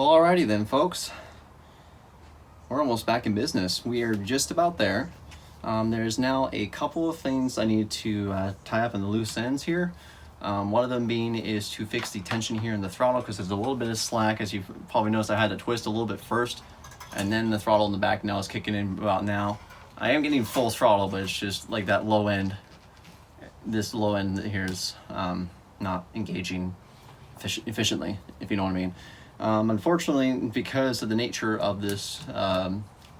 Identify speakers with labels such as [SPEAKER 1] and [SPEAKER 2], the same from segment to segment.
[SPEAKER 1] Well, alrighty then, folks. We're almost back in business. We are just about there. There's now a couple of things I need to tie up in the loose ends here. One of them being is to fix the tension here in the throttle, because there's a little bit of slack. As you've probably noticed, I had to twist a little bit first, and then the throttle in the back now is kicking in about now. I am getting full throttle, but it's just like that low end. This low end here is not engaging efficiently, if you know what I mean. Unfortunately, because of the nature of this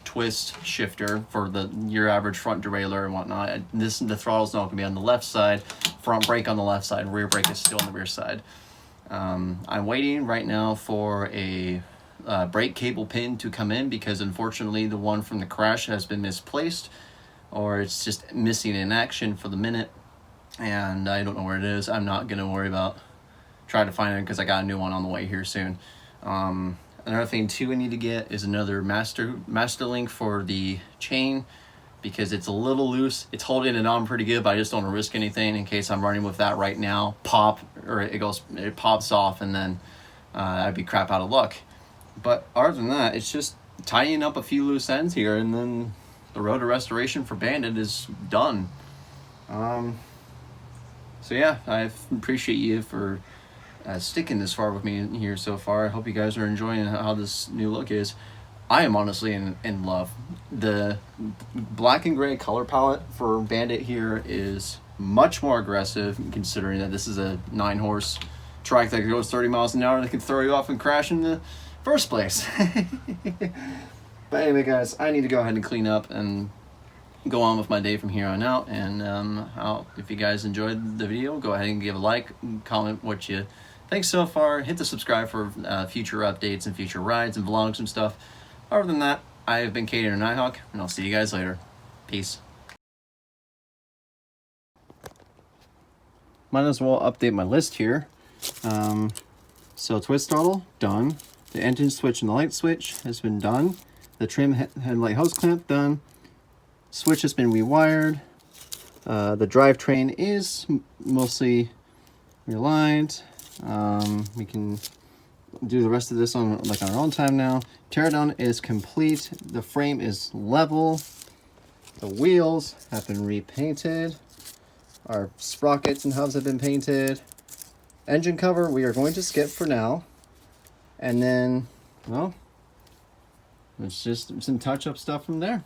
[SPEAKER 1] twist shifter for your average front derailleur and whatnot, the throttle's not going to be on the left side, front brake on the left side, rear brake is still on the rear side. I'm waiting right now for a brake cable pin to come in, because unfortunately the one from the crash has been misplaced, or it's just missing in action for the minute, and I don't know where it is. I'm not going to worry about trying to find it, because I got a new one on the way here soon. Another thing too I need to get is another master link for the chain, because it's a little loose. It's holding it on pretty good, but I just don't want to risk anything in case I'm running with that right now. It pops off, and then I'd be crap out of luck. But other than that, it's just tying up a few loose ends here, and then the road to restoration for Bandit is done. So yeah, I appreciate you for sticking this far with me here so far. I hope you guys are enjoying how this new look is. I am honestly in love. The black and gray color palette for Bandit here is much more aggressive, considering that this is a 9-horse trike that goes 30 miles an hour that can throw you off and crash in the first place. But anyway, guys, I need to go ahead and clean up and go on with my day from here on out. And if you guys enjoyed the video, go ahead and give a like, comment what you think so far, hit the subscribe for future updates and future rides and vlogs and stuff. Other than that, I have been Kaden and Nighthawk, and I'll see you guys later. Peace. Might as well update my list here. So twist throttle, done. The engine switch and the light switch has been done. The trim headlight hose clamp, done. Switch has been rewired. The drivetrain is mostly realigned. We can do the rest of this on our own time now. Teardown is complete. The frame is level. The wheels have been repainted. Our sprockets and hubs have been painted. Engine cover we are going to skip for now. And then, well, it's just some touch-up stuff from there.